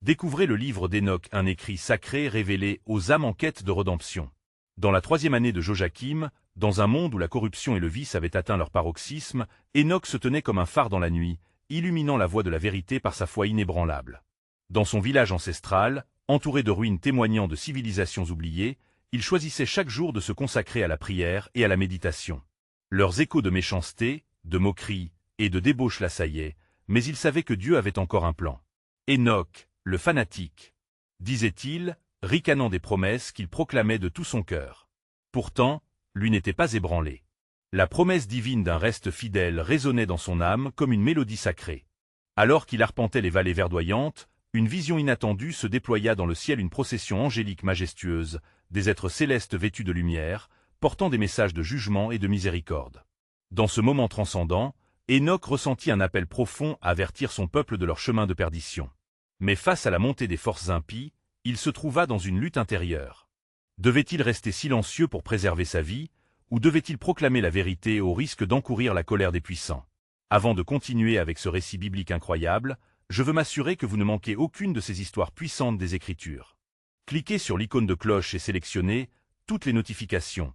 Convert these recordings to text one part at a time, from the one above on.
Découvrez le livre d'Hénoch, un écrit sacré révélé aux âmes en quête de rédemption. Dans la 3e année de Joachim, dans un monde où la corruption et le vice avaient atteint leur paroxysme, Hénoch se tenait comme un phare dans la nuit, illuminant la voie de la vérité par sa foi inébranlable. Dans son village ancestral, entouré de ruines témoignant de civilisations oubliées, il choisissait chaque jour de se consacrer à la prière et à la méditation. Leurs échos de méchanceté, de moquerie et de débauche l'assaillaient, mais il savait que Dieu avait encore un plan. Hénoch, le fanatique, disait-il, ricanant des promesses qu'il proclamait de tout son cœur. Pourtant, lui n'était pas ébranlé. La promesse divine d'un reste fidèle résonnait dans son âme comme une mélodie sacrée. Alors qu'il arpentait les vallées verdoyantes, une vision inattendue se déploya dans le ciel, une procession angélique majestueuse, des êtres célestes vêtus de lumière, portant des messages de jugement et de miséricorde. Dans ce moment transcendant, Hénoch ressentit un appel profond à avertir son peuple de leur chemin de perdition. Mais face à la montée des forces impies, il se trouva dans une lutte intérieure. Devait-il rester silencieux pour préserver sa vie, ou devait-il proclamer la vérité au risque d'encourir la colère des puissants? Avant de continuer avec ce récit biblique incroyable, je veux m'assurer que vous ne manquez aucune de ces histoires puissantes des Écritures. Cliquez sur l'icône de cloche et sélectionnez toutes les notifications.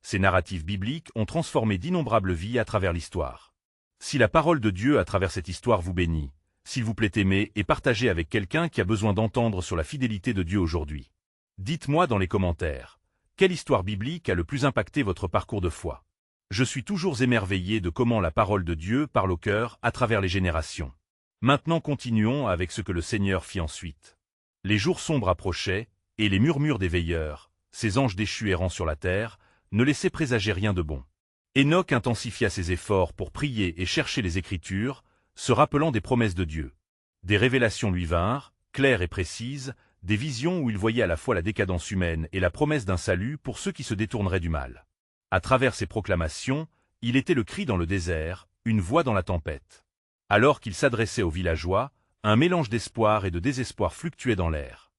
Ces narratifs bibliques ont transformé d'innombrables vies à travers l'histoire. Si la parole de Dieu à travers cette histoire vous bénit, s'il vous plaît, aimez et partagez avec quelqu'un qui a besoin d'entendre sur la fidélité de Dieu aujourd'hui. Dites-moi dans les commentaires, quelle histoire biblique a le plus impacté votre parcours de foi? Je suis toujours émerveillé de comment la parole de Dieu parle au cœur à travers les générations. Maintenant continuons avec ce que le Seigneur fit ensuite. Les jours sombres approchaient, et les murmures des veilleurs, ces anges déchus errant sur la terre, ne laissaient présager rien de bon. Hénoch intensifia ses efforts pour prier et chercher les Écritures, se rappelant des promesses de Dieu. Des révélations lui vinrent, claires et précises, des visions où il voyait à la fois la décadence humaine et la promesse d'un salut pour ceux qui se détourneraient du mal. À travers ces proclamations, il était le cri dans le désert, une voix dans la tempête. Alors qu'il s'adressait aux villageois, un mélange d'espoir et de désespoir fluctuait dans l'air.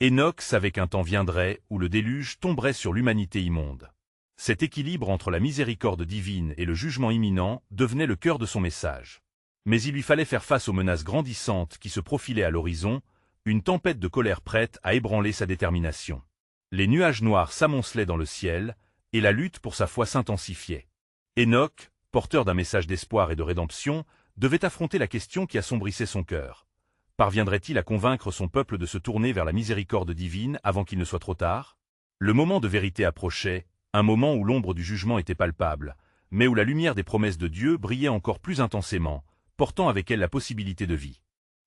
Hénoch savait qu'un temps viendrait où le déluge tomberait sur l'humanité immonde. Cet équilibre entre la miséricorde divine et le jugement imminent devenait le cœur de son message. Mais il lui fallait faire face aux menaces grandissantes qui se profilaient à l'horizon, une tempête de colère prête à ébranler sa détermination. Les nuages noirs s'amoncelaient dans le ciel, et la lutte pour sa foi s'intensifiait. Hénoch, porteur d'un message d'espoir et de rédemption, devait affronter la question qui assombrissait son cœur. Parviendrait-il à convaincre son peuple de se tourner vers la miséricorde divine avant qu'il ne soit trop tard? Le moment de vérité approchait, un moment où l'ombre du jugement était palpable, mais où la lumière des promesses de Dieu brillait encore plus intensément, portant avec elle la possibilité de vie.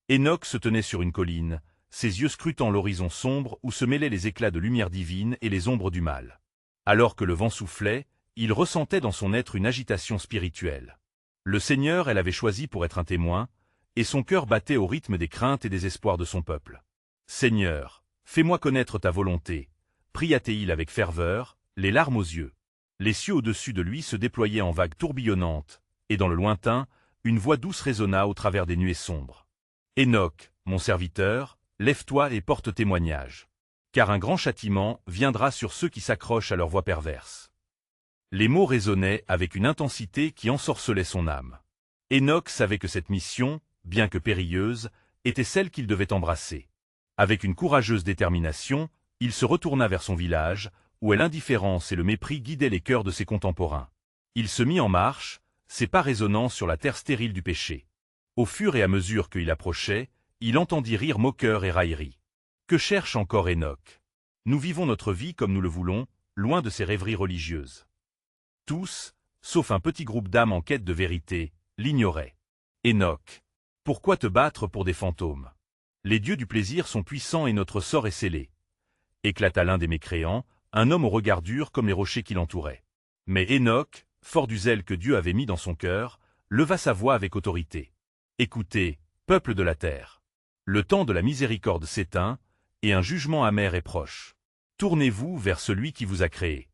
Hénoch se tenait sur une colline, ses yeux scrutant l'horizon sombre où se mêlaient les éclats de lumière divine et les ombres du mal. Alors que le vent soufflait, il ressentait dans son être une agitation spirituelle. Le Seigneur l'avait choisi pour être un témoin, et son cœur battait au rythme des craintes et des espoirs de son peuple. « Seigneur, fais-moi connaître ta volonté », pria-t-il avec ferveur, les larmes aux yeux. Les cieux au-dessus de lui se déployaient en vagues tourbillonnantes, et dans le lointain, une voix douce résonna au travers des nuées sombres. « Hénoch, mon serviteur, lève-toi et porte témoignage. Car un grand châtiment viendra sur ceux qui s'accrochent à leur voie perverse. » Les mots résonnaient avec une intensité qui ensorcelait son âme. Hénoch savait que cette mission, bien que périlleuse, était celle qu'il devait embrasser. Avec une courageuse détermination, il se retourna vers son village, où l'indifférence et le mépris guidaient les cœurs de ses contemporains. Il se mit en marche, ses pas résonnant sur la terre stérile du péché. Au fur et à mesure qu'il approchait, il entendit rire moqueurs et railleries. Que cherche encore Hénoch? Nous vivons notre vie comme nous le voulons, loin de ces rêveries religieuses. Tous, sauf un petit groupe d'âmes en quête de vérité, l'ignoraient. Hénoch, pourquoi te battre pour des fantômes? Les dieux du plaisir sont puissants et notre sort est scellé. Éclata l'un des mécréants, un homme au regard dur comme les rochers qui l'entouraient. Mais Hénoch, fort du zèle que Dieu avait mis dans son cœur, leva sa voix avec autorité. Écoutez, peuple de la terre. Le temps de la miséricorde s'éteint, et un jugement amer est proche. Tournez-vous vers celui qui vous a créé.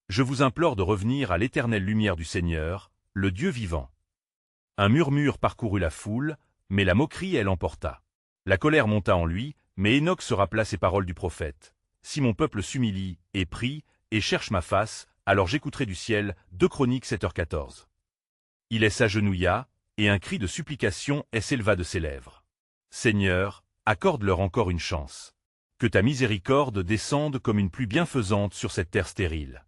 Je vous implore de revenir à l'éternelle lumière du Seigneur, le Dieu vivant. Un murmure parcourut la foule, mais la moquerie elle emporta. La colère monta en lui, mais Hénoch se rappela ces paroles du prophète. Si mon peuple s'humilie, et prie, et cherche ma face, alors j'écouterai du ciel. 2 Chroniques 7h14. Il s'agenouilla, et un cri de supplication s'éleva de ses lèvres. Seigneur, accorde-leur encore une chance. Que ta miséricorde descende comme une pluie bienfaisante sur cette terre stérile.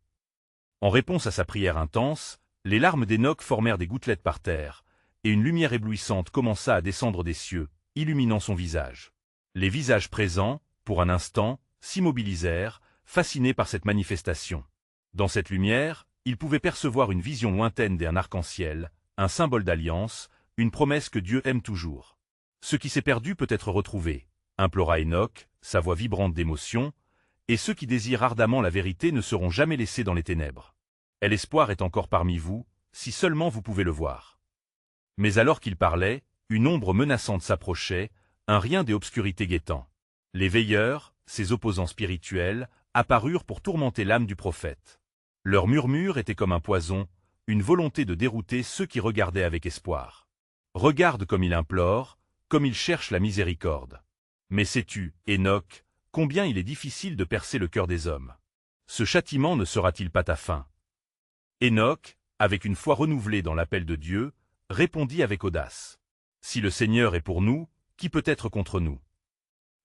En réponse à sa prière intense, les larmes d'Hénoch formèrent des gouttelettes par terre, et une lumière éblouissante commença à descendre des cieux, illuminant son visage. Les visages présents, pour un instant, s'immobilisèrent, fascinés par cette manifestation. Dans cette lumière, ils pouvaient percevoir une vision lointaine d'un arc-en-ciel, un symbole d'alliance, une promesse que Dieu aime toujours. Ce qui s'est perdu peut être retrouvé, implora Hénoch, sa voix vibrante d'émotion, et ceux qui désirent ardemment la vérité ne seront jamais laissés dans les ténèbres. Et l'espoir est encore parmi vous, si seulement vous pouvez le voir. Mais alors qu'il parlait, une ombre menaçante s'approchait, un rien des obscurités guettant. Les veilleurs, ses opposants spirituels, apparurent pour tourmenter l'âme du prophète. Leur murmure était comme un poison, une volonté de dérouter ceux qui regardaient avec espoir. Regarde comme il implore, comme il cherche la miséricorde. Mais sais-tu, Hénoch, combien il est difficile de percer le cœur des hommes. Ce châtiment ne sera-t-il pas ta fin? Hénoch, avec une foi renouvelée dans l'appel de Dieu, répondit avec audace. Si le Seigneur est pour nous, qui peut être contre nous?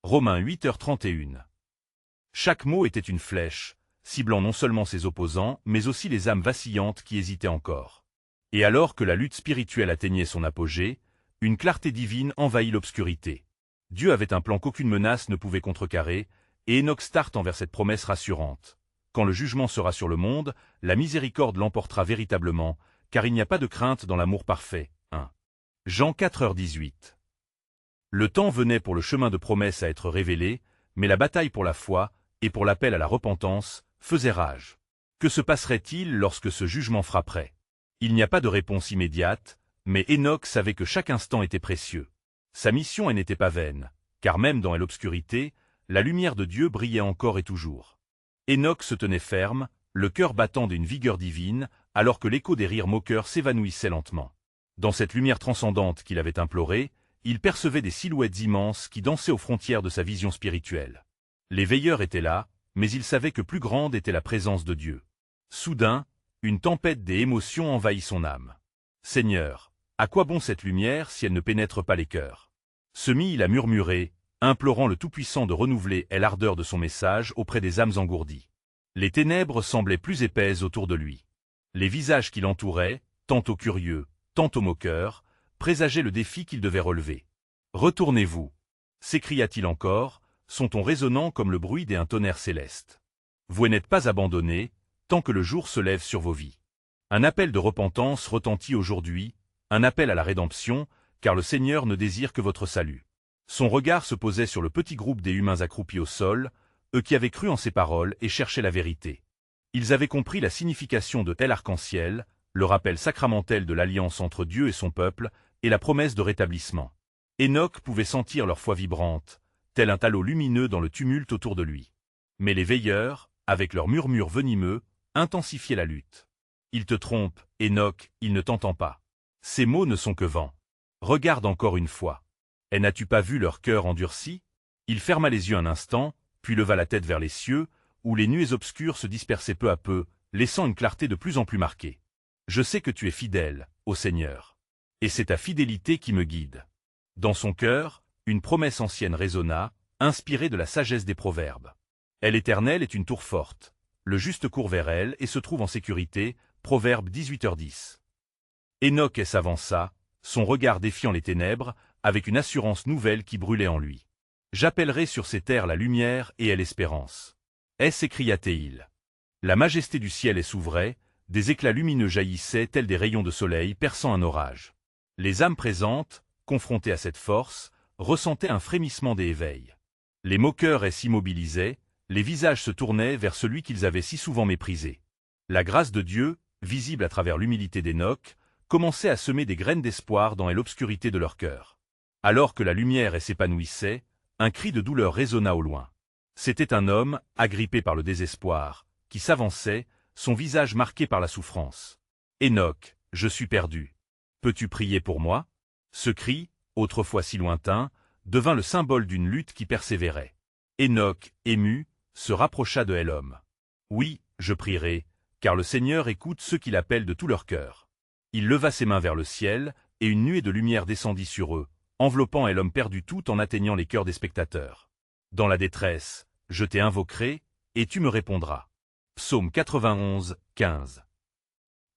Romains 8h31. Chaque mot était une flèche, ciblant non seulement ses opposants, mais aussi les âmes vacillantes qui hésitaient encore. Et alors que la lutte spirituelle atteignait son apogée, une clarté divine envahit l'obscurité. Dieu avait un plan qu'aucune menace ne pouvait contrecarrer, et Hénoch starte envers cette promesse rassurante. Quand le jugement sera sur le monde, la miséricorde l'emportera véritablement, car il n'y a pas de crainte dans l'amour parfait. 1. Jean 4h18. Le temps venait pour le chemin de promesse à être révélé, mais la bataille pour la foi, et pour l'appel à la repentance, faisait rage. Que se passerait-il lorsque ce jugement frapperait? Il n'y a pas de réponse immédiate, mais Hénoch savait que chaque instant était précieux. Sa mission n'était pas vaine, car même dans l'obscurité, la lumière de Dieu brillait encore et toujours. Hénoch se tenait ferme, le cœur battant d'une vigueur divine, alors que l'écho des rires moqueurs s'évanouissait lentement. Dans cette lumière transcendante qu'il avait implorée, il percevait des silhouettes immenses qui dansaient aux frontières de sa vision spirituelle. Les veilleurs étaient là, mais il savait que plus grande était la présence de Dieu. Soudain, une tempête des émotions envahit son âme. « Seigneur, à quoi bon cette lumière si elle ne pénètre pas les cœurs ?» Se mit-il à murmurer, implorant le Tout-Puissant de renouveler l'ardeur de son message auprès des âmes engourdies. Les ténèbres semblaient plus épaisses autour de lui. Les visages qui l'entouraient, tantôt curieux, tantôt moqueurs, présageaient le défi qu'il devait relever. « Retournez-vous » s'écria-t-il encore, son ton résonnant comme le bruit d'un tonnerre céleste. Vous n'êtes pas abandonnés, tant que le jour se lève sur vos vies. Un appel de repentance retentit aujourd'hui, un appel à la rédemption, car le Seigneur ne désire que votre salut. Son regard se posait sur le petit groupe des humains accroupis au sol, eux qui avaient cru en ses paroles et cherchaient la vérité. Ils avaient compris la signification de tel arc-en-ciel, le rappel sacramentel de l'alliance entre Dieu et son peuple, et la promesse de rétablissement. Hénoch pouvait sentir leur foi vibrante, tel un halo lumineux dans le tumulte autour de lui. Mais les veilleurs, avec leurs murmures venimeux, intensifiaient la lutte. « Il te trompe, Hénoch, il ne t'entend pas. Ces mots ne sont que vent. Regarde encore une fois. Et n'as-tu pas vu leur cœur endurci ?» Il ferma les yeux un instant, puis leva la tête vers les cieux, où les nuées obscures se dispersaient peu à peu, laissant une clarté de plus en plus marquée. « Je sais que tu es fidèle, ô Seigneur. Et c'est ta fidélité qui me guide. » Dans son cœur, une promesse ancienne résonna, inspirée de la sagesse des proverbes. « Elle éternelle est une tour forte. Le juste court vers elle et se trouve en sécurité. » Proverbe 18h10. Hénoch s'avança, son regard défiant les ténèbres, avec une assurance nouvelle qui brûlait en lui. « J'appellerai sur ces terres la lumière et l'espérance. » S'écria-t-il. La majesté du ciel s'ouvrait, des éclats lumineux jaillissaient tels des rayons de soleil perçant un orage. Les âmes présentes, confrontées à cette force, ressentaient un frémissement d'éveil. Les moqueurs s'immobilisaient, les visages se tournaient vers celui qu'ils avaient si souvent méprisé. La grâce de Dieu, visible à travers l'humilité d'Hénoch, commençait à semer des graines d'espoir dans l'obscurité de leur cœur. Alors que la lumière s'épanouissait, un cri de douleur résonna au loin. C'était un homme, agrippé par le désespoir, qui s'avançait, son visage marqué par la souffrance. « Hénoch, je suis perdu. Peux-tu prier pour moi ?» Ce cri, autrefois si lointain, devint le symbole d'une lutte qui persévérait. Hénoch, ému, se rapprocha de l'homme. « Oui, je prierai, car le Seigneur écoute ceux qui l'appellent de tout leur cœur. » Il leva ses mains vers le ciel, et une nuée de lumière descendit sur eux, enveloppant et l'homme perdu tout en atteignant les cœurs des spectateurs. Dans la détresse, je t'ai invoquerai, et tu me répondras. Psaume 91, 15.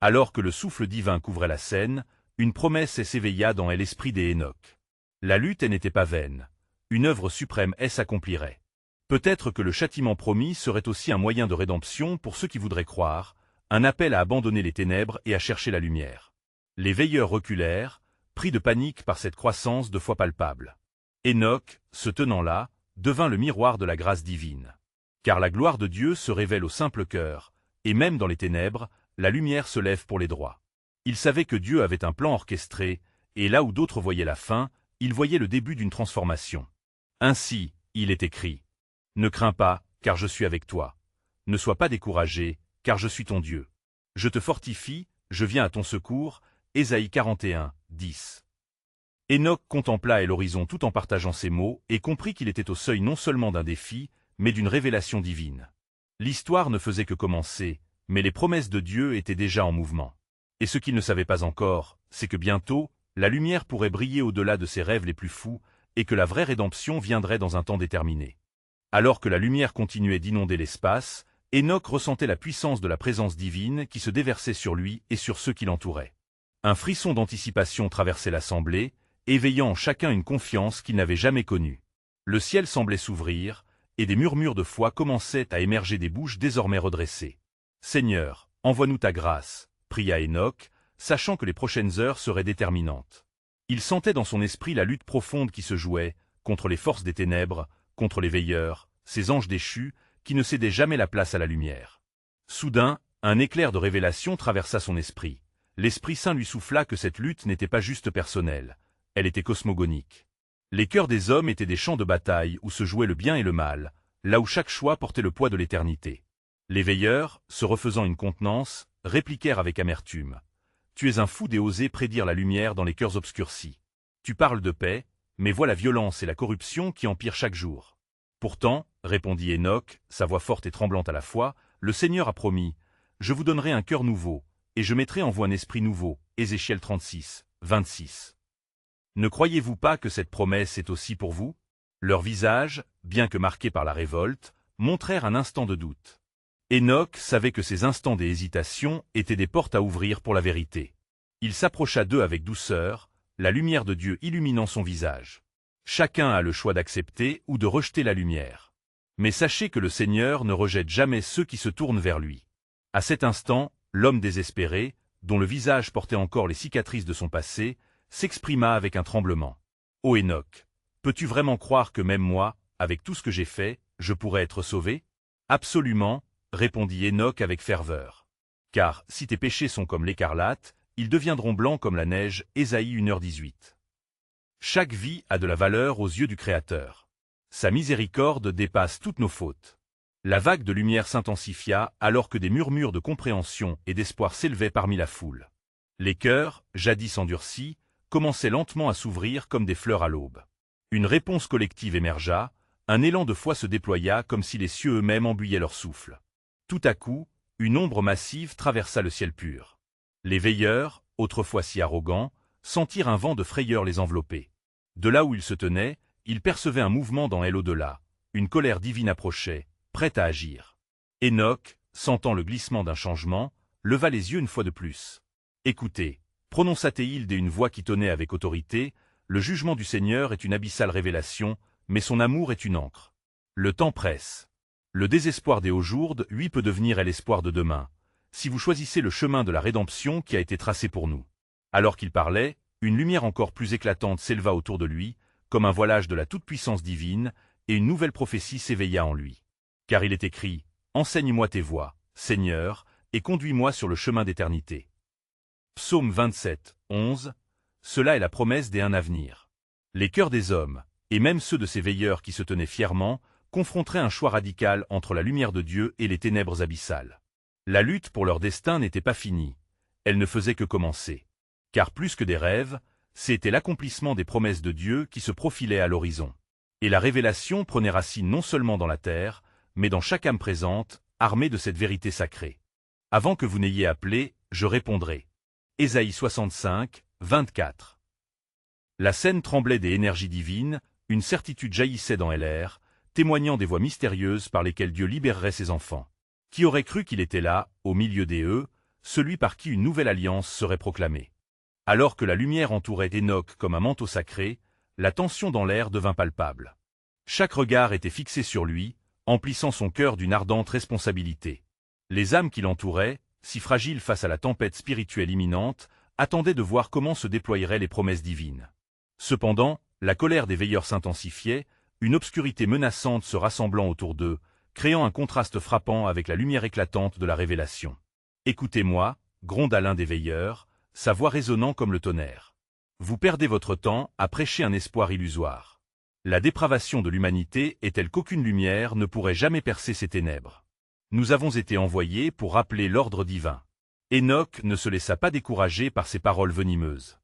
Alors que le souffle divin couvrait la scène, une promesse s'éveilla dans l'esprit des Hénoch. La lutte n'était pas vaine. Une œuvre suprême s'accomplirait. Peut-être que le châtiment promis serait aussi un moyen de rédemption pour ceux qui voudraient croire, un appel à abandonner les ténèbres et à chercher la lumière. Les veilleurs reculèrent, pris de panique par cette croissance de foi palpable. Hénoch, se tenant là, devint le miroir de la grâce divine. Car la gloire de Dieu se révèle au simple cœur, et même dans les ténèbres, la lumière se lève pour les droits. Il savait que Dieu avait un plan orchestré, et là où d'autres voyaient la fin, il voyait le début d'une transformation. Ainsi, il est écrit. Ne crains pas, car je suis avec toi. Ne sois pas découragé, car je suis ton Dieu. Je te fortifie, je viens à ton secours. Ésaïe 41, 10. Hénoch contempla l'horizon tout en partageant ces mots et comprit qu'il était au seuil non seulement d'un défi, mais d'une révélation divine. L'histoire ne faisait que commencer, mais les promesses de Dieu étaient déjà en mouvement. Et ce qu'il ne savait pas encore, c'est que bientôt, la lumière pourrait briller au-delà de ses rêves les plus fous, et que la vraie rédemption viendrait dans un temps déterminé. Alors que la lumière continuait d'inonder l'espace, Hénoch ressentait la puissance de la présence divine qui se déversait sur lui et sur ceux qui l'entouraient. Un frisson d'anticipation traversait l'assemblée, éveillant en chacun une confiance qu'il n'avait jamais connue. Le ciel semblait s'ouvrir, et des murmures de foi commençaient à émerger des bouches désormais redressées. « Seigneur, envoie-nous ta grâce », pria Hénoch, sachant que les prochaines heures seraient déterminantes. Il sentait dans son esprit la lutte profonde qui se jouait, contre les forces des ténèbres, contre les veilleurs, ces anges déchus, qui ne cédaient jamais la place à la lumière. Soudain, un éclair de révélation traversa son esprit. L'Esprit Saint lui souffla que cette lutte n'était pas juste personnelle, elle était cosmogonique. Les cœurs des hommes étaient des champs de bataille où se jouait le bien et le mal, là où chaque choix portait le poids de l'éternité. Les veilleurs, se refaisant une contenance, répliquèrent avec amertume. « Tu es un fou d'oser prédire la lumière dans les cœurs obscurcis. Tu parles de paix, mais vois la violence et la corruption qui empirent chaque jour. » Pourtant, répondit Hénoch, sa voix forte et tremblante à la fois, le Seigneur a promis, « Je vous donnerai un cœur nouveau, et je mettrai en vous un esprit nouveau. » Ézéchiel 36, 26. Ne croyez-vous pas que cette promesse est aussi pour vous? Leurs visages, bien que marqués par la révolte, montrèrent un instant de doute. Hénoch savait que ces instants d'hésitation étaient des portes à ouvrir pour la vérité. Il s'approcha d'eux avec douceur, la lumière de Dieu illuminant son visage. Chacun a le choix d'accepter ou de rejeter la lumière. Mais sachez que le Seigneur ne rejette jamais ceux qui se tournent vers lui. À cet instant, l'homme désespéré, dont le visage portait encore les cicatrices de son passé, s'exprima avec un tremblement. « Ô Hénoch, peux-tu vraiment croire que même moi, avec tout ce que j'ai fait, je pourrais être sauvé? » « Absolument, » répondit Hénoch avec ferveur. « Car, si tes péchés sont comme l'écarlate, ils deviendront blancs comme la neige. » Ésaïe 1h18. Chaque vie a de la valeur aux yeux du Créateur. Sa miséricorde dépasse toutes nos fautes. La vague de lumière s'intensifia alors que des murmures de compréhension et d'espoir s'élevaient parmi la foule. Les cœurs, jadis endurcis, commençaient lentement à s'ouvrir comme des fleurs à l'aube. Une réponse collective émergea, un élan de foi se déploya comme si les cieux eux-mêmes embuyaient leur souffle. Tout à coup, une ombre massive traversa le ciel pur. Les veilleurs, autrefois si arrogants, sentirent un vent de frayeur les envelopper. De là où ils se tenaient, ils percevaient un mouvement dans l'au-delà, une colère divine approchait, prête à agir. Hénoch, sentant le glissement d'un changement, leva les yeux une fois de plus. « Écoutez, » prononça-t-il d'une voix qui tonnait avec autorité, « le jugement du Seigneur est une abyssale révélation, mais son amour est une encre. Le temps presse. Le désespoir des Hauts-Jourdes, lui, peut devenir l'espoir de demain, si vous choisissez le chemin de la rédemption qui a été tracé pour nous. » Alors qu'il parlait, une lumière encore plus éclatante s'éleva autour de lui, comme un voilage de la toute-puissance divine, et une nouvelle prophétie s'éveilla en lui. Car il est écrit, « Enseigne-moi tes voies, Seigneur, et conduis-moi sur le chemin d'éternité. » Psaume 27, 11. Cela est la promesse des un avenir. Les cœurs des hommes, et même ceux de ces veilleurs qui se tenaient fièrement, confronteraient un choix radical entre la lumière de Dieu et les ténèbres abyssales. La lutte pour leur destin n'était pas finie, elle ne faisait que commencer. Car plus que des rêves, c'était l'accomplissement des promesses de Dieu qui se profilait à l'horizon. Et la révélation prenait racine non seulement dans la terre, mais dans chaque âme présente, armée de cette vérité sacrée. Avant que vous n'ayez appelé, je répondrai. Ésaïe 65, 24. La scène tremblait des énergies divines, une certitude jaillissait dans l'air, témoignant des voies mystérieuses par lesquelles Dieu libérerait ses enfants. Qui aurait cru qu'il était là, au milieu des celui par qui une nouvelle alliance serait proclamée. Alors que la lumière entourait Enoch comme un manteau sacré, la tension dans l'air devint palpable. Chaque regard était fixé sur lui, emplissant son cœur d'une ardente responsabilité. Les âmes qui l'entouraient, si fragiles face à la tempête spirituelle imminente, attendaient de voir comment se déploieraient les promesses divines. Cependant, la colère des veilleurs s'intensifiait, une obscurité menaçante se rassemblant autour d'eux, créant un contraste frappant avec la lumière éclatante de la révélation. « Écoutez-moi » gronda l'un des veilleurs, sa voix résonnant comme le tonnerre. « Vous perdez votre temps à prêcher un espoir illusoire. La dépravation de l'humanité est telle qu'aucune lumière ne pourrait jamais percer ces ténèbres. Nous avons été envoyés pour rappeler l'ordre divin. » Enoch ne se laissa pas décourager par ces paroles venimeuses.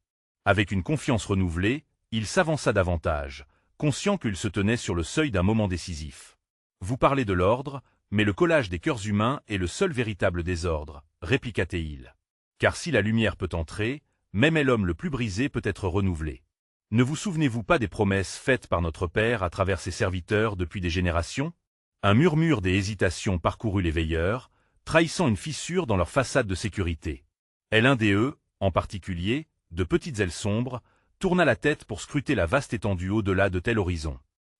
Avec une confiance renouvelée, il s'avança davantage, conscient qu'il se tenait sur le seuil d'un moment décisif. « Vous parlez de l'ordre, mais le collage des cœurs humains est le seul véritable désordre, » répliqua-t-il. « Car si la lumière peut entrer, même l'homme le plus brisé peut être renouvelé. Ne vous souvenez-vous pas des promesses faites par notre Père à travers ses serviteurs depuis des générations ?» Un murmure des hésitations parcourut les veilleurs, trahissant une fissure dans leur façade de sécurité. Et l'un des en particulier, de petites ailes sombres, tourna la tête pour scruter la vaste étendue au-delà de tel horizon.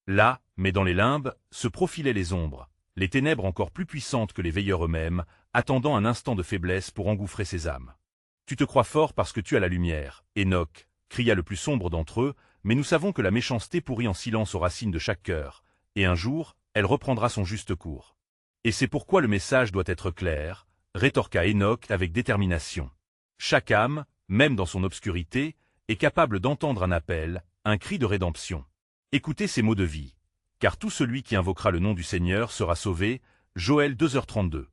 Là, mais dans les limbes, se profilaient les ombres, les ténèbres encore plus puissantes que les veilleurs eux-mêmes, attendant un instant de faiblesse pour engouffrer ces âmes. « Tu te crois fort parce que tu as la lumière, Enoch » cria le plus sombre d'entre eux, mais nous savons que la méchanceté pourrit en silence aux racines de chaque cœur, et un jour, elle reprendra son juste cours. Et c'est pourquoi le message doit être clair, rétorqua Enoch avec détermination. Chaque âme, même dans son obscurité, est capable d'entendre un appel, un cri de rédemption. Écoutez ces mots de vie. Car tout celui qui invoquera le nom du Seigneur sera sauvé. Joël 2h32.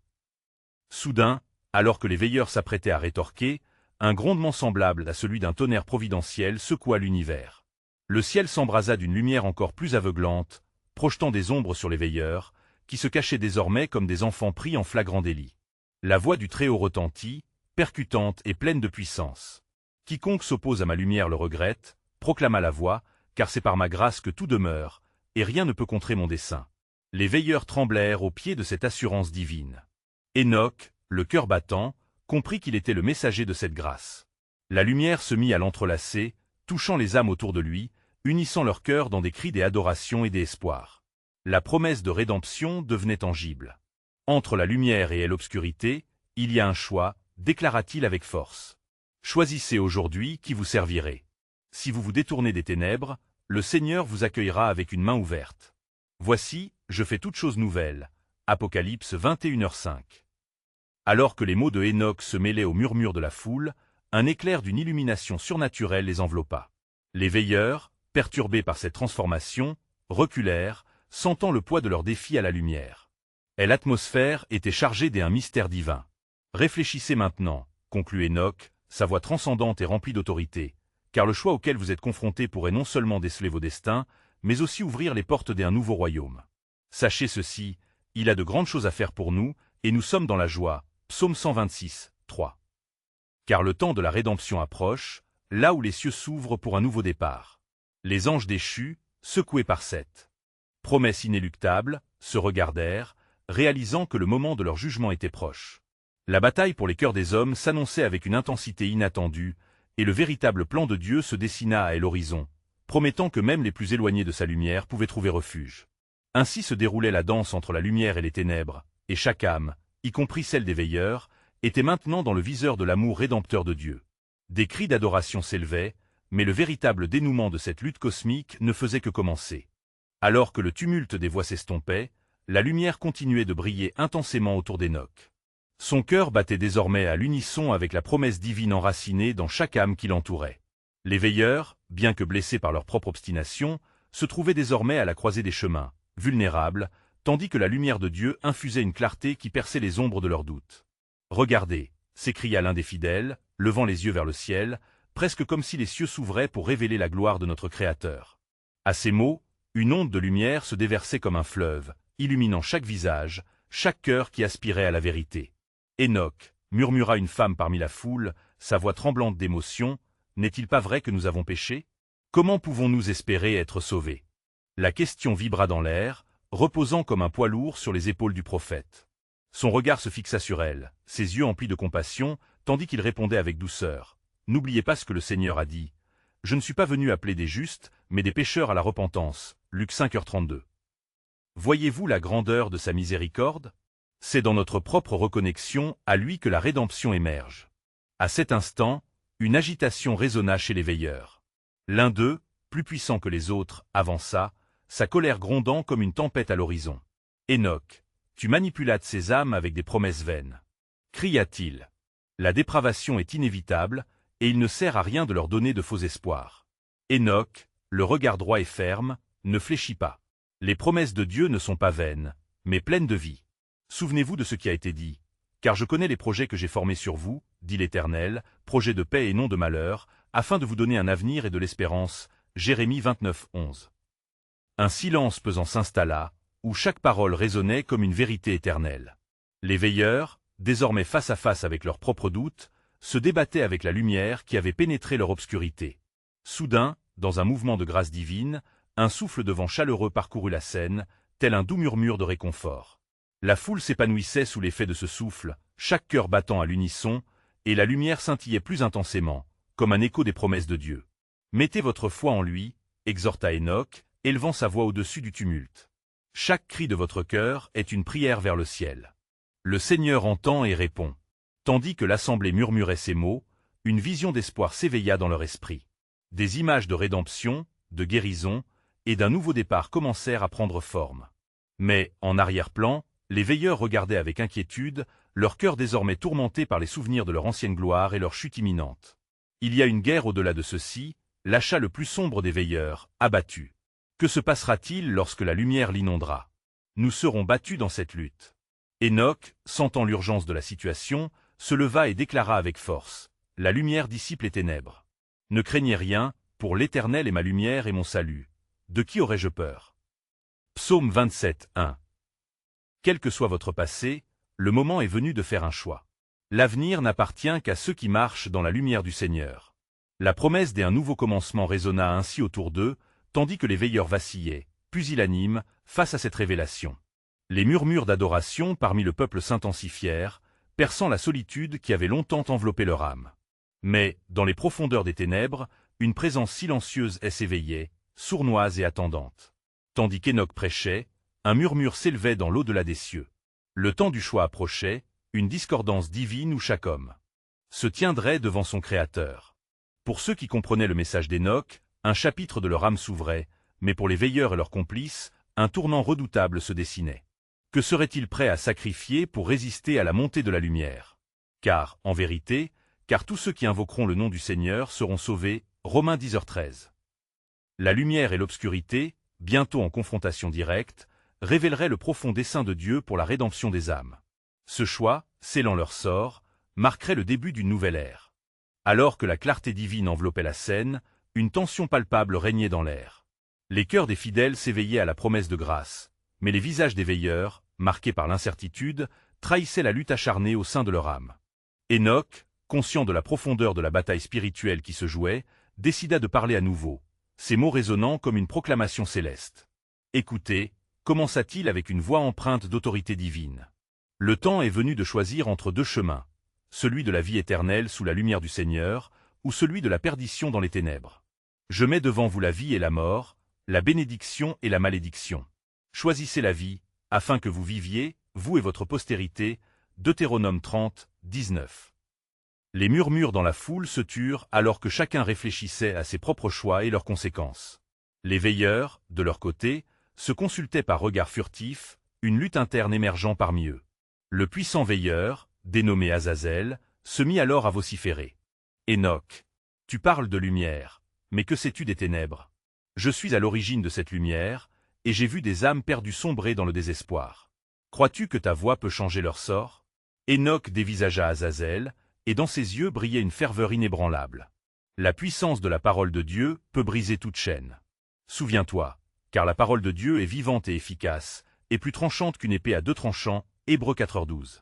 Soudain, alors que les veilleurs s'apprêtaient à rétorquer, un grondement semblable à celui d'un tonnerre providentiel secoua l'univers. Le ciel s'embrasa d'une lumière encore plus aveuglante, projetant des ombres sur les veilleurs, qui se cachaient désormais comme des enfants pris en flagrant délit. La voix du Très-Haut retentit, percutante et pleine de puissance. « Quiconque s'oppose à ma lumière le regrette », proclama la voix, « car c'est par ma grâce que tout demeure, et rien ne peut contrer mon dessein. » Les veilleurs tremblèrent au pied de cette assurance divine. Enoch, le cœur battant, comprit qu'il était le messager de cette grâce. La lumière se mit à l'entrelacer, touchant les âmes autour de lui, unissant leurs cœurs dans des cris d'adoration et d'espoir. La promesse de rédemption devenait tangible. Entre la lumière et l'obscurité, il y a un choix, déclara-t-il avec force. Choisissez aujourd'hui qui vous servirait. Si vous vous détournez des ténèbres, le Seigneur vous accueillera avec une main ouverte. Voici, je fais toute chose nouvelle. Apocalypse 21h05. Alors que les mots de Enoch se mêlaient au murmure de la foule, un éclair d'une illumination surnaturelle les enveloppa. Les veilleurs, perturbés par cette transformation, reculèrent, sentant le poids de leur défi à la lumière. Et l'atmosphère était chargée d'un mystère divin. Réfléchissez maintenant, conclut Enoch, sa voix transcendante et remplie d'autorité, car le choix auquel vous êtes confrontés pourrait non seulement déceler vos destins, mais aussi ouvrir les portes d'un nouveau royaume. Sachez ceci, il a de grandes choses à faire pour nous, et nous sommes dans la joie. Psaume 126, 3. Car le temps de la rédemption approche, là où les cieux s'ouvrent pour un nouveau départ. Les anges déchus, secoués par cette promesse inéluctable, se regardèrent, réalisant que le moment de leur jugement était proche. La bataille pour les cœurs des hommes s'annonçait avec une intensité inattendue, et le véritable plan de Dieu se dessina à l'horizon, promettant que même les plus éloignés de sa lumière pouvaient trouver refuge. Ainsi se déroulait la danse entre la lumière et les ténèbres, et chaque âme, y compris celle des veilleurs, était maintenant dans le viseur de l'amour rédempteur de Dieu. Des cris d'adoration s'élevaient, mais le véritable dénouement de cette lutte cosmique ne faisait que commencer. Alors que le tumulte des voix s'estompait, la lumière continuait de briller intensément autour d'Enoch. Son cœur battait désormais à l'unisson avec la promesse divine enracinée dans chaque âme qui l'entourait. Les veilleurs, bien que blessés par leur propre obstination, se trouvaient désormais à la croisée des chemins, vulnérables, tandis que la lumière de Dieu infusait une clarté qui perçait les ombres de leurs doutes. « Regardez » s'écria l'un des fidèles, levant les yeux vers le ciel, presque comme si les cieux s'ouvraient pour révéler la gloire de notre Créateur. À ces mots, une onde de lumière se déversait comme un fleuve, illuminant chaque visage, chaque cœur qui aspirait à la vérité. « Enoch » murmura une femme parmi la foule, sa voix tremblante d'émotion, « n'est-il pas vrai que nous avons péché ? Comment pouvons-nous espérer être sauvés? La question vibra dans l'air, reposant comme un poids lourd sur les épaules du prophète. Son regard se fixa sur elle, ses yeux emplis de compassion, tandis qu'il répondait avec douceur. N'oubliez pas ce que le Seigneur a dit. Je ne suis pas venu appeler des justes, mais des pécheurs à la repentance. Luc 5h32. Voyez-vous la grandeur de sa miséricorde? C'est dans notre propre reconnexion à lui que la rédemption émerge. À cet instant, une agitation résonna chez les veilleurs. L'un d'eux, plus puissant que les autres, avança, sa colère grondant comme une tempête à l'horizon. « Enoch, tu manipulates ces âmes avec des promesses vaines. » cria-t-il. « La dépravation est inévitable, et il ne sert à rien de leur donner de faux espoirs. » Enoch, le regard droit et ferme, ne fléchit pas. Les promesses de Dieu ne sont pas vaines, mais pleines de vie. Souvenez-vous de ce qui a été dit. Car je connais les projets que j'ai formés sur vous, dit l'Éternel, projets de paix et non de malheur, afin de vous donner un avenir et de l'espérance. Jérémie 29:11. Un silence pesant s'installa, où chaque parole résonnait comme une vérité éternelle. Les veilleurs, désormais face à face avec leurs propres doutes, se débattaient avec la lumière qui avait pénétré leur obscurité. Soudain, dans un mouvement de grâce divine, un souffle de vent chaleureux parcourut la scène, tel un doux murmure de réconfort. La foule s'épanouissait sous l'effet de ce souffle, chaque cœur battant à l'unisson, et la lumière scintillait plus intensément, comme un écho des promesses de Dieu. Mettez votre foi en lui, exhorta Enoch, élevant sa voix au-dessus du tumulte. Chaque cri de votre cœur est une prière vers le ciel. Le Seigneur entend et répond. Tandis que l'assemblée murmurait ces mots, une vision d'espoir s'éveilla dans leur esprit. Des images de rédemption, de guérison, et d'un nouveau départ commencèrent à prendre forme. Mais, en arrière-plan, les veilleurs regardaient avec inquiétude, leur cœur désormais tourmenté par les souvenirs de leur ancienne gloire et leur chute imminente. Il y a une guerre au-delà de ceci, l'achat le plus sombre des veilleurs, abattu. Que se passera-t-il lorsque la lumière l'inondera? Nous serons battus dans cette lutte. Enoch, sentant l'urgence de la situation, se leva et déclara avec force. La lumière dissipe les ténèbres. Ne craignez rien, pour l'Éternel est ma lumière et mon salut. De qui aurais-je peur? Psaume 27:1. Quel que soit votre passé, le moment est venu de faire un choix. L'avenir n'appartient qu'à ceux qui marchent dans la lumière du Seigneur. La promesse d'un nouveau commencement résonna ainsi autour d'eux, tandis que les veilleurs vacillaient, pusillanimes, face à cette révélation. Les murmures d'adoration parmi le peuple s'intensifièrent, perçant la solitude qui avait longtemps enveloppé leur âme. Mais, dans les profondeurs des ténèbres, une présence silencieuse s'éveillait, sournoise et attendante. Tandis qu'Enoch prêchait, un murmure s'élevait dans l'au-delà des cieux. Le temps du choix approchait, une discordance divine où chaque homme se tiendrait devant son Créateur. Pour ceux qui comprenaient le message d'Enoch, un chapitre de leur âme s'ouvrait, mais pour les veilleurs et leurs complices, un tournant redoutable se dessinait. Que seraient-ils prêts à sacrifier pour résister à la montée de la lumière? Car, en vérité, tous ceux qui invoqueront le nom du Seigneur seront sauvés, Romains 10h13. La lumière et l'obscurité, bientôt en confrontation directe, révéleraient le profond dessein de Dieu pour la rédemption des âmes. Ce choix, scellant leur sort, marquerait le début d'une nouvelle ère. Alors que la clarté divine enveloppait la scène, une tension palpable régnait dans l'air. Les cœurs des fidèles s'éveillaient à la promesse de grâce, mais les visages des veilleurs, marqués par l'incertitude, trahissaient la lutte acharnée au sein de leur âme. Enoch, conscient de la profondeur de la bataille spirituelle qui se jouait, décida de parler à nouveau, ses mots résonnant comme une proclamation céleste. « Écoutez » commença-t-il avec une voix empreinte d'autorité divine. « Le temps est venu de choisir entre deux chemins, celui de la vie éternelle sous la lumière du Seigneur, ou celui de la perdition dans les ténèbres. Je mets devant vous la vie et la mort, la bénédiction et la malédiction. Choisissez la vie, afin que vous viviez, vous et votre postérité. » Deutéronome 30, 19. Les murmures dans la foule se turent alors que chacun réfléchissait à ses propres choix et leurs conséquences. Les veilleurs, de leur côté, se consultaient par regard furtif, une lutte interne émergeant parmi eux. Le puissant veilleur, dénommé Azazel, se mit alors à vociférer. « Enoch, tu parles de lumière, mais que sais-tu des ténèbres? Je suis à l'origine de cette lumière, et j'ai vu des âmes perdues sombrer dans le désespoir. Crois-tu que ta voix peut changer leur sort? » Enoch dévisagea Azazel, et dans ses yeux brillait une ferveur inébranlable. La puissance de la parole de Dieu peut briser toute chaîne. Souviens-toi, car la parole de Dieu est vivante et efficace, et plus tranchante qu'une épée à deux tranchants, Hébreux 4h12.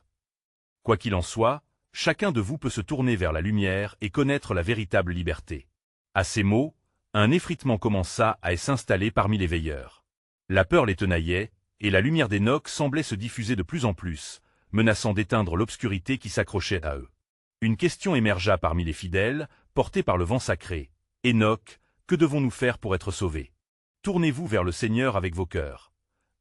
Quoi qu'il en soit, chacun de vous peut se tourner vers la lumière et connaître la véritable liberté. À ces mots, Un effritement commença à s'installer parmi les veilleurs. La peur les tenaillait, et la lumière d'Hénoch semblait se diffuser de plus en plus, menaçant d'éteindre l'obscurité qui s'accrochait à eux. Une question émergea parmi les fidèles, portée par le vent sacré. « Hénoch, que devons-nous faire pour être sauvés? Tournez-vous vers le Seigneur avec vos cœurs. »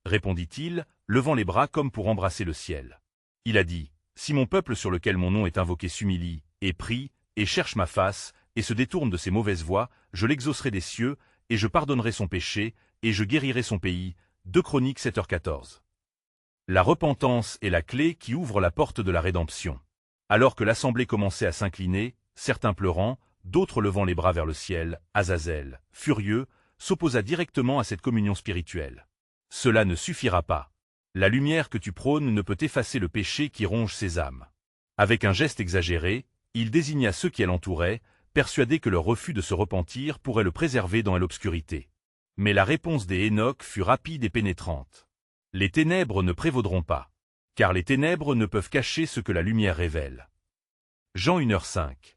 Répondit-il, levant les bras comme pour embrasser le ciel. Il a dit, « Si mon peuple sur lequel mon nom est invoqué s'humilie, et prie, et cherche ma face, et se détourne de ses mauvaises voies, je l'exaucerai des cieux, et je pardonnerai son péché, et je guérirai son pays. » 2 Chroniques 7h14. La repentance est la clé qui ouvre la porte de la rédemption. Alors que l'assemblée commençait à s'incliner, certains pleurant, d'autres levant les bras vers le ciel, Azazel, furieux, s'opposa directement à cette communion spirituelle. Cela ne suffira pas. La lumière que tu prônes ne peut effacer le péché qui ronge ses âmes. Avec un geste exagéré, il désigna ceux qui l'entouraient, persuadés que leur refus de se repentir pourrait le préserver dans l'obscurité. Mais la réponse des Hénoch fut rapide et pénétrante. Les ténèbres ne prévaudront pas, car les ténèbres ne peuvent cacher ce que la lumière révèle. Jean 1h05.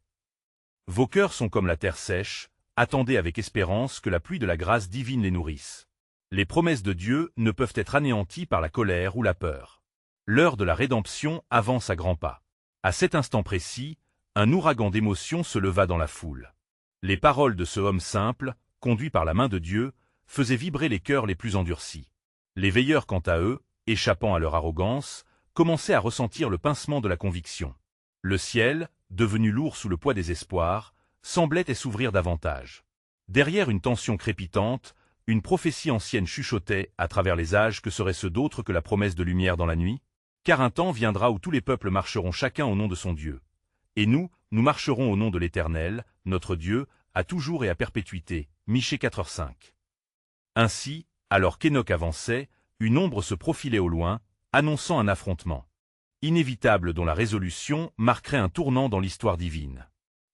Vos cœurs sont comme la terre sèche, attendez avec espérance que la pluie de la grâce divine les nourrisse. Les promesses de Dieu ne peuvent être anéanties par la colère ou la peur. L'heure de la rédemption avance à grands pas. À cet instant précis, un ouragan d'émotions se leva dans la foule. Les paroles de ce homme simple, conduit par la main de Dieu, faisaient vibrer les cœurs les plus endurcis. Les veilleurs, quant à eux, échappant à leur arrogance, commençaient à ressentir le pincement de la conviction. Le ciel, devenu lourd sous le poids des espoirs, semblait s'ouvrir davantage. Derrière une tension crépitante, une prophétie ancienne chuchotait à travers les âges que seraient ceux d'autres que la promesse de lumière dans la nuit. Car un temps viendra où tous les peuples marcheront chacun au nom de son Dieu. Et nous marcherons au nom de l'Éternel, notre Dieu, à toujours et à perpétuité. Michée 4h5. Ainsi, alors qu'Hénoch avançait, une ombre se profilait au loin, annonçant un affrontement inévitable dont la résolution marquerait un tournant dans l'histoire divine.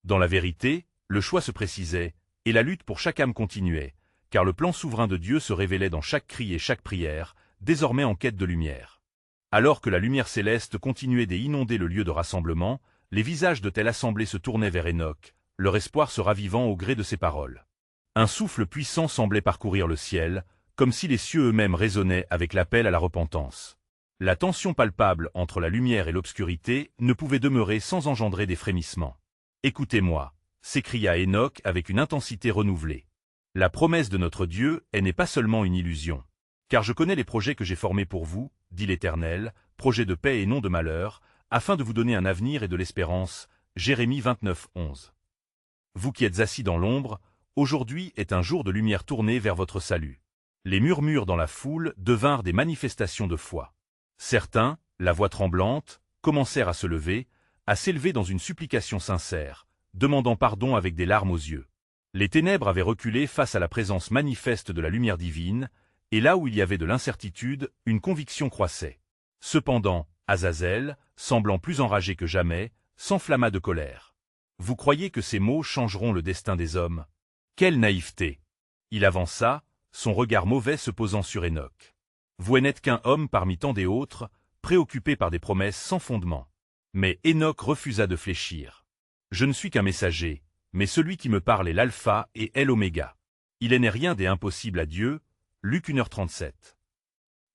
Dans la vérité, le choix se précisait, et la lutte pour chaque âme continuait, car le plan souverain de Dieu se révélait dans chaque cri et chaque prière, désormais en quête de lumière. Alors que la lumière céleste continuait d'inonder le lieu de rassemblement, les visages de telle assemblée se tournaient vers Hénoch, leur espoir se ravivant au gré de ses paroles. Un souffle puissant semblait parcourir le ciel, comme si les cieux eux-mêmes résonnaient avec l'appel à la repentance. La tension palpable entre la lumière et l'obscurité ne pouvait demeurer sans engendrer des frémissements. « Écoutez-moi » s'écria Hénoch avec une intensité renouvelée. « La promesse de notre Dieu n'est pas seulement une illusion. Car je connais les projets que j'ai formés pour vous, dit l'Éternel, projets de paix et non de malheur, afin de vous donner un avenir et de l'espérance. » Jérémie 29:11. Vous qui êtes assis dans l'ombre, aujourd'hui est un jour de lumière tournée vers votre salut. Les murmures dans la foule devinrent des manifestations de foi. Certains, la voix tremblante, commencèrent à se lever, à s'élever dans une supplication sincère, demandant pardon avec des larmes aux yeux. Les ténèbres avaient reculé face à la présence manifeste de la lumière divine, et là où il y avait de l'incertitude, une conviction croissait. Cependant, Azazel, semblant plus enragé que jamais, s'enflamma de colère. « Vous croyez que ces mots changeront le destin des hommes? Quelle naïveté !» Il avança, son regard mauvais se posant sur Hénoch. « Vous n'êtes qu'un homme parmi tant des autres, préoccupé par des promesses sans fondement. » Mais Hénoch refusa de fléchir. « Je ne suis qu'un messager, mais celui qui me parle est l'alpha et est l'oméga. Il n'est rien des impossibles à Dieu. » Luc 1h37.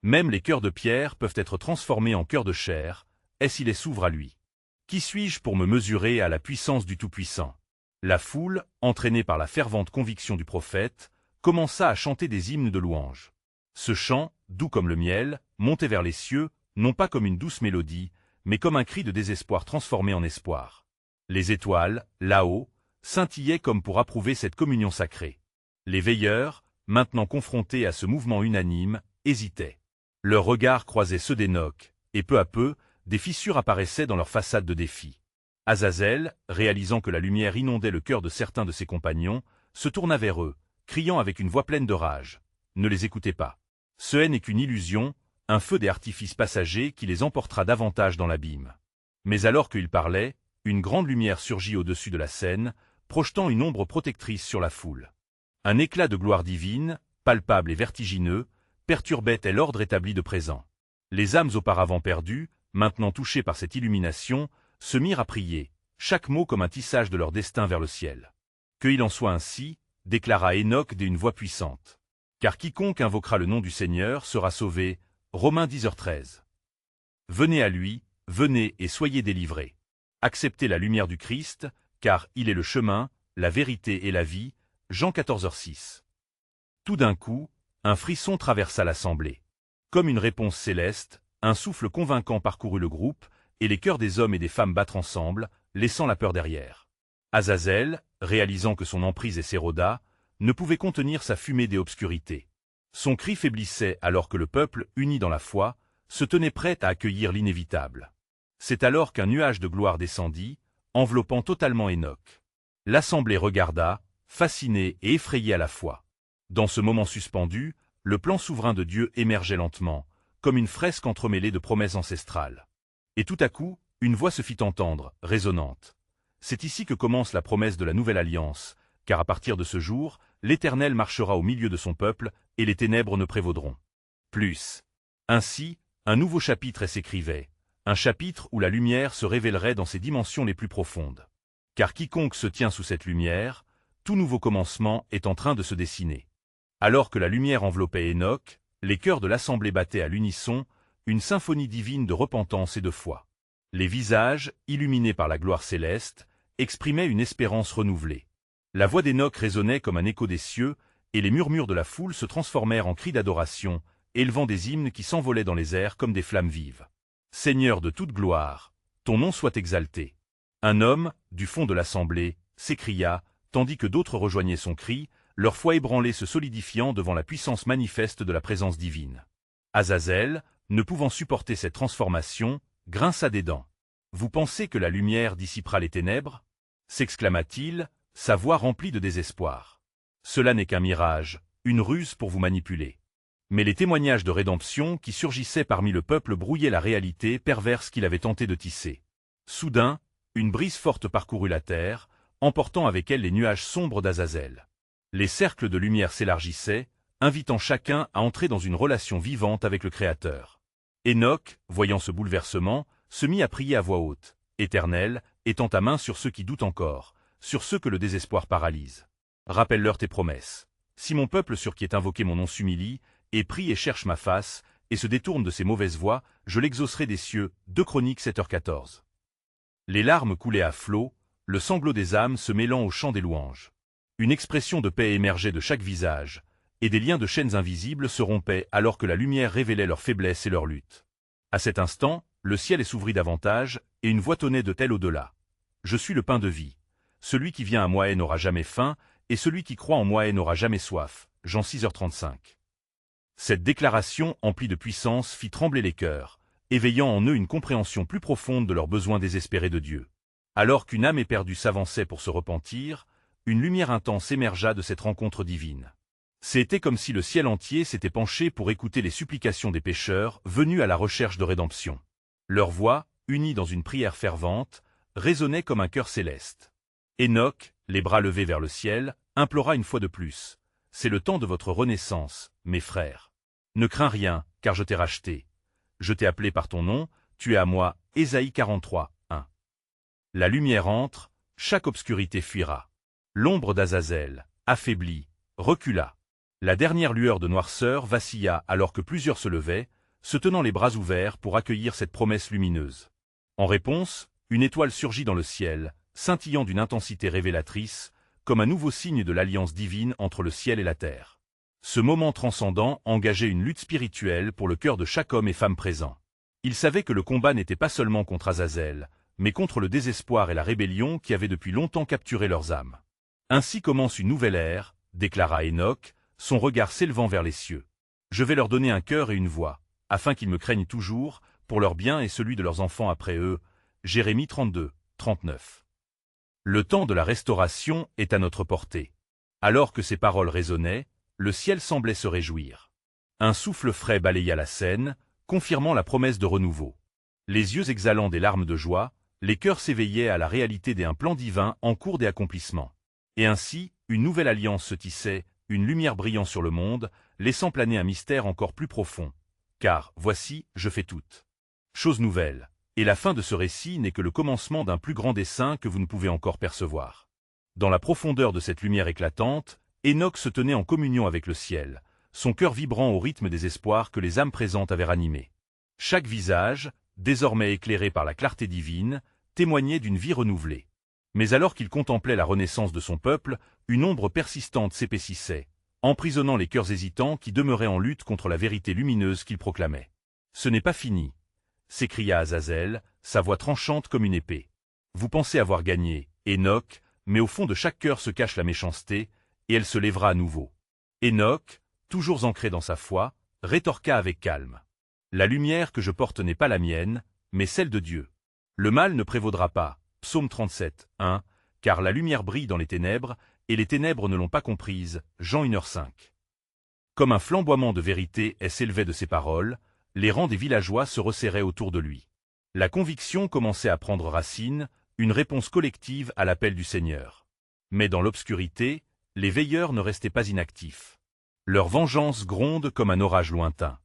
Même les cœurs de pierre peuvent être transformés en cœurs de chair, s'il s'ouvre à lui. Qui suis-je pour me mesurer à la puissance du Tout-Puissant? La foule, entraînée par la fervente conviction du prophète, commença à chanter des hymnes de louange. Ce chant, doux comme le miel, montait vers les cieux, non pas comme une douce mélodie, mais comme un cri de désespoir transformé en espoir. Les étoiles, là-haut, scintillaient comme pour approuver cette communion sacrée. Les veilleurs, maintenant confrontés à ce mouvement unanime, hésitaient. Leurs regards croisaient ceux d'Hénoch, et peu à peu, des fissures apparaissaient dans leur façade de défi. Azazel, réalisant que la lumière inondait le cœur de certains de ses compagnons, se tourna vers eux, criant avec une voix pleine de rage. Ne les écoutez pas. Ce n'est qu'une illusion, un feu des artifices passagers qui les emportera davantage dans l'abîme. Mais alors qu'il parlait, une grande lumière surgit au-dessus de la scène, projetant une ombre protectrice sur la foule. Un éclat de gloire divine, palpable et vertigineux, perturbait l'ordre établi de présent. Les âmes auparavant perdues, maintenant touchées par cette illumination, se mirent à prier, chaque mot comme un tissage de leur destin vers le ciel. Que il en soit ainsi, déclara Enoch d'une voix puissante. Car quiconque invoquera le nom du Seigneur sera sauvé. Romains 10h13. Venez à lui, venez et soyez délivrés. Acceptez la lumière du Christ, car il est le chemin, la vérité et la vie. Jean 14h6. Tout d'un coup, un frisson traversa l'assemblée. Comme une réponse céleste, un souffle convaincant parcourut le groupe, et les cœurs des hommes et des femmes battent ensemble, laissant la peur derrière. Azazel, réalisant que son emprise s'éroda, ne pouvait contenir sa fumée des obscurités. Son cri faiblissait alors que le peuple, uni dans la foi, se tenait prêt à accueillir l'inévitable. C'est alors qu'un nuage de gloire descendit, enveloppant totalement Enoch. L'assemblée regarda, fascinée et effrayée à la fois. Dans ce moment suspendu, le plan souverain de Dieu émergeait lentement, comme une fresque entremêlée de promesses ancestrales. Et tout à coup, une voix se fit entendre, résonnante. C'est ici que commence la promesse de la nouvelle alliance, car à partir de ce jour, l'Éternel marchera au milieu de son peuple, et les ténèbres ne prévaudront plus. Ainsi, un nouveau chapitre s'écrivait, un chapitre où la lumière se révélerait dans ses dimensions les plus profondes. Car quiconque se tient sous cette lumière, tout nouveau commencement est en train de se dessiner. Alors que la lumière enveloppait Enoch, les cœurs de l'assemblée battaient à l'unisson, une symphonie divine de repentance et de foi. Les visages, illuminés par la gloire céleste, exprimaient une espérance renouvelée. La voix d'Enoch résonnait comme un écho des cieux, et les murmures de la foule se transformèrent en cris d'adoration, élevant des hymnes qui s'envolaient dans les airs comme des flammes vives. Seigneur de toute gloire, ton nom soit exalté. Un homme, du fond de l'assemblée, s'écria, tandis que d'autres rejoignaient son cri, leur foi ébranlée se solidifiant devant la puissance manifeste de la présence divine. Azazel, ne pouvant supporter cette transformation, grinça des dents. « Vous pensez que la lumière dissipera les ténèbres » s'exclama-t-il, sa voix remplie de désespoir. « Cela n'est qu'un mirage, une ruse pour vous manipuler. » Mais les témoignages de rédemption qui surgissaient parmi le peuple brouillaient la réalité perverse qu'il avait tenté de tisser. Soudain, une brise forte parcourut la terre, emportant avec elle les nuages sombres d'Azazel. Les cercles de lumière s'élargissaient, invitant chacun à entrer dans une relation vivante avec le Créateur. Enoch, voyant ce bouleversement, se mit à prier à voix haute, « Éternel, étends ta main sur ceux qui doutent encore, sur ceux que le désespoir paralyse. Rappelle-leur tes promesses. Si mon peuple sur qui est invoqué mon nom s'humilie, et prie et cherche ma face, et se détourne de ses mauvaises voies, je l'exaucerai des cieux. » 2 Chroniques 7h14. Les larmes coulaient à flots, le sanglot des âmes se mêlant au chant des louanges. Une expression de paix émergeait de chaque visage, et des liens de chaînes invisibles se rompaient alors que la lumière révélait leur faiblesse et leur lutte. À cet instant, le ciel s'ouvrit davantage, et une voix tonnait de tel au-delà. « Je suis le pain de vie. Celui qui vient à moi n'aura jamais faim, et celui qui croit en moi n'aura jamais soif. » Jean 6h35. Cette déclaration emplie de puissance fit trembler les cœurs, éveillant en eux une compréhension plus profonde de leurs besoins désespérés de Dieu. Alors qu'une âme éperdue s'avançait pour se repentir, une lumière intense émergea de cette rencontre divine. C'était comme si le ciel entier s'était penché pour écouter les supplications des pécheurs venus à la recherche de rédemption. Leur voix, unie dans une prière fervente, résonnait comme un chœur céleste. Enoch, les bras levés vers le ciel, implora une fois de plus. « C'est le temps de votre renaissance, mes frères. Ne crains rien, car je t'ai racheté. Je t'ai appelé par ton nom, tu es à moi. » Ésaïe 43, 1. La lumière entre, chaque obscurité fuira. L'ombre d'Azazel, affaiblie, recula. La dernière lueur de noirceur vacilla alors que plusieurs se levaient, se tenant les bras ouverts pour accueillir cette promesse lumineuse. En réponse, une étoile surgit dans le ciel, scintillant d'une intensité révélatrice, comme un nouveau signe de l'alliance divine entre le ciel et la terre. Ce moment transcendant engageait une lutte spirituelle pour le cœur de chaque homme et femme présent. Il savait que le combat n'était pas seulement contre Azazel, mais contre le désespoir et la rébellion qui avaient depuis longtemps capturé leurs âmes. Ainsi commence une nouvelle ère, déclara Enoch, son regard s'élevant vers les cieux. Je vais leur donner un cœur et une voix, afin qu'ils me craignent toujours, pour leur bien et celui de leurs enfants après eux. Jérémie 32, 39. Le temps de la restauration est à notre portée. Alors que ces paroles résonnaient, le ciel semblait se réjouir. Un souffle frais balaya la scène, confirmant la promesse de renouveau. Les yeux exhalant des larmes de joie, les cœurs s'éveillaient à la réalité d'un plan divin en cours d'accomplissements. Et ainsi, une nouvelle alliance se tissait, une lumière brillant sur le monde, laissant planer un mystère encore plus profond. Car, voici, je fais toute chose nouvelle. Et la fin de ce récit n'est que le commencement d'un plus grand dessein que vous ne pouvez encore percevoir. Dans la profondeur de cette lumière éclatante, Enoch se tenait en communion avec le ciel, son cœur vibrant au rythme des espoirs que les âmes présentes avaient ranimés. Chaque visage, désormais éclairé par la clarté divine, témoignait d'une vie renouvelée. Mais alors qu'il contemplait la renaissance de son peuple, une ombre persistante s'épaississait, emprisonnant les cœurs hésitants qui demeuraient en lutte contre la vérité lumineuse qu'il proclamait. « Ce n'est pas fini !» s'écria Azazel, sa voix tranchante comme une épée. « Vous pensez avoir gagné, Enoch, mais au fond de chaque cœur se cache la méchanceté, et elle se lèvera à nouveau. » Enoch, toujours ancré dans sa foi, rétorqua avec calme. « La lumière que je porte n'est pas la mienne, mais celle de Dieu. Le mal ne prévaudra pas. » Psaume 37, 1, car la lumière brille dans les ténèbres, et les ténèbres ne l'ont pas comprise. Jean 1h5. Comme un flamboiement de vérité s'élevait de ses paroles, les rangs des villageois se resserraient autour de lui. La conviction commençait à prendre racine, une réponse collective à l'appel du Seigneur. Mais dans l'obscurité, les veilleurs ne restaient pas inactifs. Leur vengeance gronde comme un orage lointain.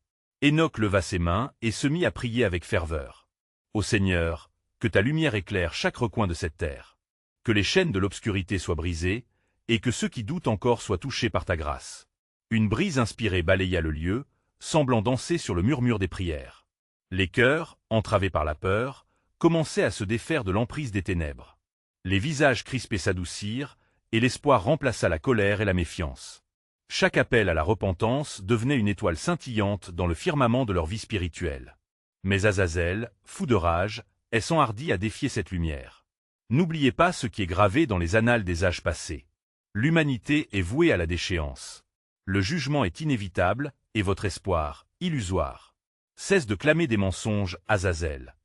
Enoch leva ses mains et se mit à prier avec ferveur. « Ô Seigneur, que ta lumière éclaire chaque recoin de cette terre. Que les chaînes de l'obscurité soient brisées, et que ceux qui doutent encore soient touchés par ta grâce. » Une brise inspirée balaya le lieu, semblant danser sur le murmure des prières. Les cœurs, entravés par la peur, commençaient à se défaire de l'emprise des ténèbres. Les visages crispés s'adoucirent, et l'espoir remplaça la colère et la méfiance. Chaque appel à la repentance devenait une étoile scintillante dans le firmament de leur vie spirituelle. Mais Azazel, fou de rage, s'enhardit à défier cette lumière. N'oubliez pas ce qui est gravé dans les annales des âges passés. L'humanité est vouée à la déchéance. Le jugement est inévitable, et votre espoir, illusoire. Cesse de clamer des mensonges, Azazel.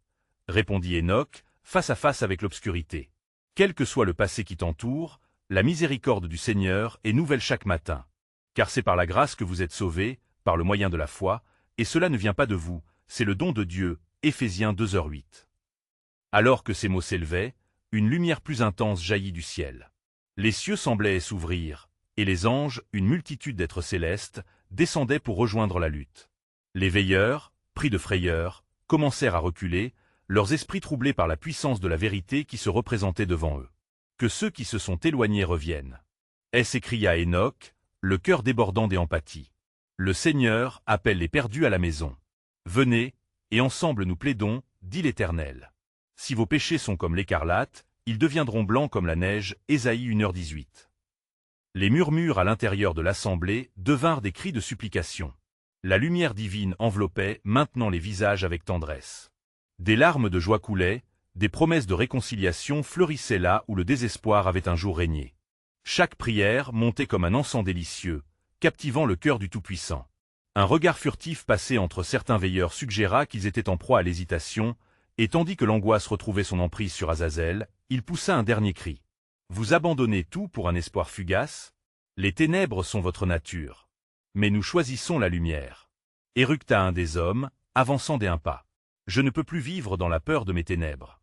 Répondit Enoch, face à face avec l'obscurité. Quel que soit le passé qui t'entoure, la miséricorde du Seigneur est nouvelle chaque matin. Car c'est par la grâce que vous êtes sauvés, par le moyen de la foi, et cela ne vient pas de vous, c'est le don de Dieu. Éphésiens 2h8. Alors que ces mots s'élevaient, une lumière plus intense jaillit du ciel. Les cieux semblaient s'ouvrir, et les anges, une multitude d'êtres célestes, descendaient pour rejoindre la lutte. Les veilleurs, pris de frayeur, commencèrent à reculer, leurs esprits troublés par la puissance de la vérité qui se représentait devant eux. Que ceux qui se sont éloignés reviennent. S'écria Enoch, le cœur débordant d'empathie. Le Seigneur appelle les perdus à la maison. Venez, et ensemble nous plaidons, dit l'Éternel. Si vos péchés sont comme l'écarlate, ils deviendront blancs comme la neige. Ésaïe 1h18. Les murmures à l'intérieur de l'assemblée devinrent des cris de supplication. La lumière divine enveloppait maintenant les visages avec tendresse. Des larmes de joie coulaient, des promesses de réconciliation fleurissaient là où le désespoir avait un jour régné. Chaque prière montait comme un encens délicieux, captivant le cœur du Tout-Puissant. Un regard furtif passé entre certains veilleurs suggéra qu'ils étaient en proie à l'hésitation, et tandis que l'angoisse retrouvait son emprise sur Azazel, il poussa un dernier cri. « Vous abandonnez tout pour un espoir fugace? Les ténèbres sont votre nature. Mais nous choisissons la lumière. » Éructa un des hommes, avançant d'un pas. « Je ne peux plus vivre dans la peur de mes ténèbres. »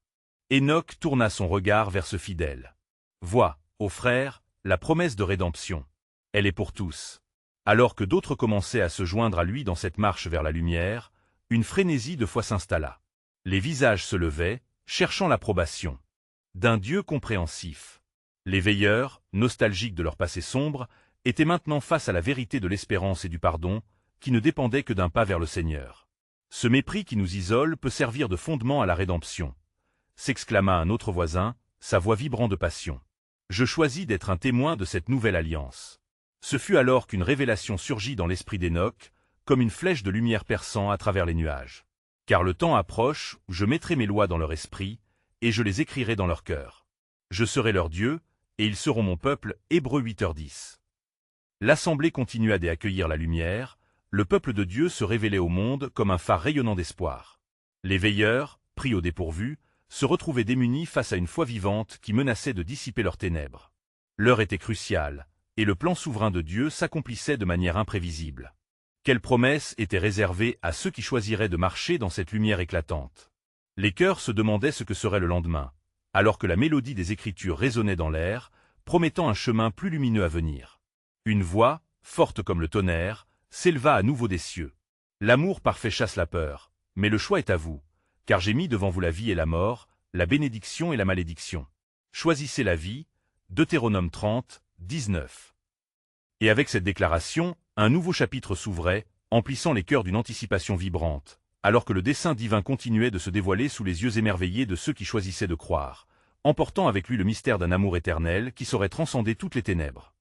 Enoch tourna son regard vers ce fidèle. « Vois, ô frère, la promesse de rédemption. Elle est pour tous. » Alors que d'autres commençaient à se joindre à lui dans cette marche vers la lumière, une frénésie de foi s'installa. Les visages se levaient, cherchant l'approbation d'un Dieu compréhensif. Les veilleurs, nostalgiques de leur passé sombre, étaient maintenant face à la vérité de l'espérance et du pardon, qui ne dépendaient que d'un pas vers le Seigneur. Ce mépris qui nous isole peut servir de fondement à la rédemption, s'exclama un autre voisin, sa voix vibrant de passion. Je choisis d'être un témoin de cette nouvelle alliance. Ce fut alors qu'une révélation surgit dans l'esprit d'Enoch, comme une flèche de lumière perçant à travers les nuages. Car le temps approche où je mettrai mes lois dans leur esprit, et je les écrirai dans leur cœur. Je serai leur Dieu, et ils seront mon peuple. Hébreux 8h10. L'assemblée continua d'accueillir la lumière, le peuple de Dieu se révélait au monde comme un phare rayonnant d'espoir. Les veilleurs, pris au dépourvu, se retrouvaient démunis face à une foi vivante qui menaçait de dissiper leurs ténèbres. L'heure était cruciale, et le plan souverain de Dieu s'accomplissait de manière imprévisible. Quelle promesse était réservée à ceux qui choisiraient de marcher dans cette lumière éclatante? Les cœurs se demandaient ce que serait le lendemain, alors que la mélodie des Écritures résonnait dans l'air, promettant un chemin plus lumineux à venir. Une voix, forte comme le tonnerre, s'éleva à nouveau des cieux. L'amour parfait chasse la peur, mais le choix est à vous, car j'ai mis devant vous la vie et la mort, la bénédiction et la malédiction. Choisissez la vie. Deutéronome 30, 19. Et avec cette déclaration, un nouveau chapitre s'ouvrait, emplissant les cœurs d'une anticipation vibrante, alors que le dessein divin continuait de se dévoiler sous les yeux émerveillés de ceux qui choisissaient de croire, emportant avec lui le mystère d'un amour éternel qui saurait transcender toutes les ténèbres.